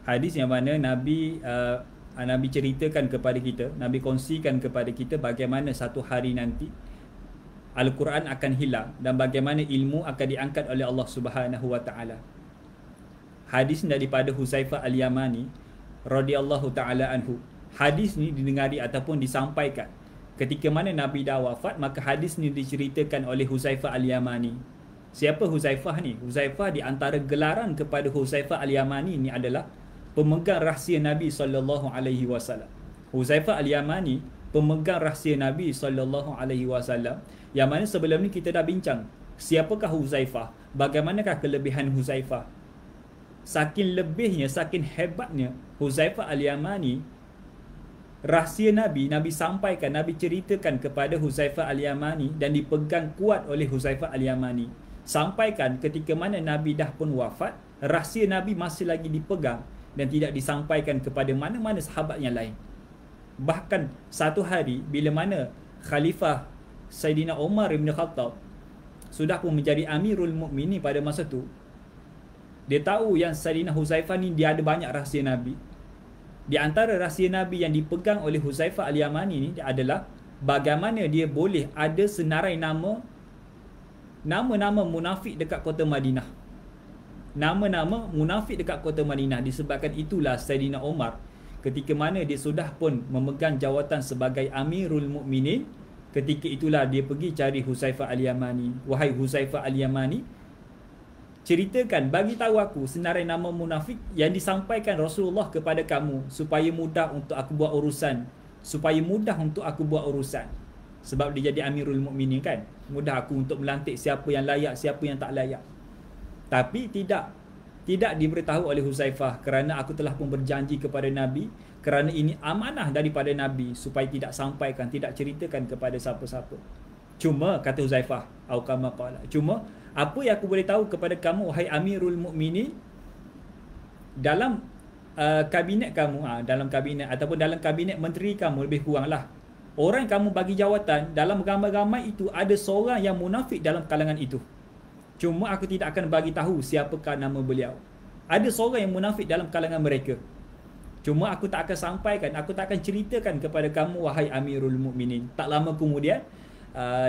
Hadis yang mana Nabi ceritakan kepada kita, Nabi kongsikan kepada kita bagaimana satu hari nanti Al-Quran akan hilang dan bagaimana ilmu akan diangkat oleh Allah Subhanahu wa taala. Hadis daripada Huzaifah Al-Yamani radhiyallahu taala anhu. Hadis ni didengari ataupun disampaikan ketika mana Nabi dah wafat, maka hadis ni diceritakan oleh Huzaifah Al-Yamani. Siapa Huzaifah ni? Huzaifah di antara gelaran kepada Huzaifah Al-Yamani ni adalah pemegang rahsia Nabi sallallahu alaihi wasallam. Huzaifah Al-Yamani pemegang rahsia Nabi sallallahu alaihi wasallam, yang mana sebelum ni kita dah bincang siapakah Huzaifah, bagaimanakah kelebihan Huzaifah. Saking lebihnya, saking hebatnya Huzaifah Al-Yamani, rahsia Nabi sampaikan, Nabi ceritakan kepada Huzaifah Al-Yamani dan dipegang kuat oleh Huzaifah Al-Yamani. Sampaikan ketika mana Nabi dah pun wafat, rahsia Nabi masih lagi dipegang dan tidak disampaikan kepada mana-mana sahabat yang lain. Bahkan satu hari bila mana Khalifah Saidina Umar bin Khattab sudah pun menjadi Amirul Mukminin pada masa tu, dia tahu yang Saidina Huzaifah ni dia ada banyak rahsia Nabi. Di antara rahsia Nabi yang dipegang oleh Huzaifah Al-Yamani ni adalah bagaimana dia boleh ada senarai nama-nama munafik dekat kota Madinah. Nama-nama munafik dekat kota Madinah. Disebabkan itulah Saidina Umar ketika mana dia sudah pun memegang jawatan sebagai Amirul Mukminin, ketika itulah dia pergi cari Huzaifah Al-Yamani. Wahai Huzaifah Al-Yamani, ceritakan, bagi tahu aku senarai nama munafik yang disampaikan Rasulullah kepada kamu supaya mudah untuk aku buat urusan. Sebab dia jadi Amirul Mukminin kan, mudah aku untuk melantik siapa yang layak, siapa yang tak layak. Tapi tidak diberitahu oleh Huzaifah, kerana aku telah pun berjanji kepada Nabi, kerana ini amanah daripada Nabi, supaya tidak sampaikan, tidak ceritakan kepada siapa-siapa. Cuma kata Huzaifah, au kama qala, cuma apa yang aku boleh tahu kepada kamu wahai Amirul Mukminin, dalam kabinet kamu, dalam kabinet ataupun dalam kabinet menteri kamu, lebih kuranglah orang yang kamu bagi jawatan, dalam ramai-ramai itu ada seorang yang munafik dalam kalangan itu. Cuma aku tidak akan bagi tahu siapakah nama beliau. Ada seorang yang munafik dalam kalangan mereka. Cuma aku tak akan sampaikan, aku tak akan ceritakan kepada kamu wahai Amirul Mukminin. Tak lama kemudian,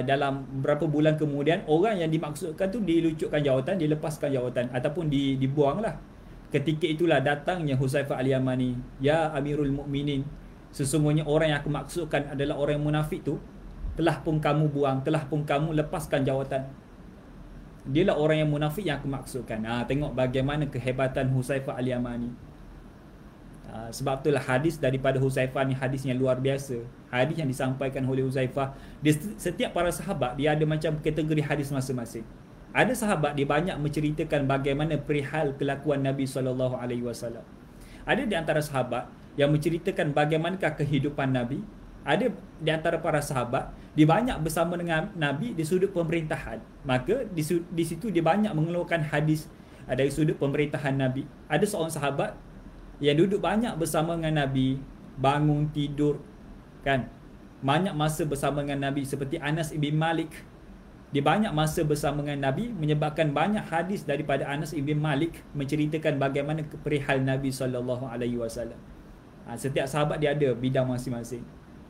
dalam beberapa bulan kemudian, orang yang dimaksudkan tu dilucutkan jawatan, dilepaskan jawatan ataupun dibuanglah. Ketika itulah datangnya Huzaifah Al-Yamani, ya Amirul Mukminin, sesungguhnya orang yang aku maksudkan adalah orang yang munafik tu telah pun kamu buang, telah pun kamu lepaskan jawatan. Dialah orang yang munafik yang aku maksudkan. Tengok bagaimana kehebatan Huzaifah Al-Yamani. Sebab itulah hadis daripada Huzaifah ni hadis yang luar biasa. Hadis yang disampaikan oleh Huzaifah, setiap para sahabat dia ada macam kategori hadis masing-masing. Ada sahabat dia banyak menceritakan bagaimana perihal kelakuan Nabi SAW. Ada di antara sahabat yang menceritakan bagaimanakah kehidupan Nabi. Ada di antara para sahabat dia banyak bersama dengan Nabi di sudut pemerintahan, maka di situ dia banyak mengeluarkan hadis dari sudut pemerintahan Nabi. Ada seorang sahabat yang duduk banyak bersama dengan Nabi, bangun tidur kan, banyak masa bersama dengan Nabi, seperti Anas bin Malik. Dia banyak masa bersama dengan Nabi, menyebabkan banyak hadis daripada Anas bin Malik menceritakan bagaimana perihal Nabi SAW. Setiap sahabat dia ada bidang masing-masing.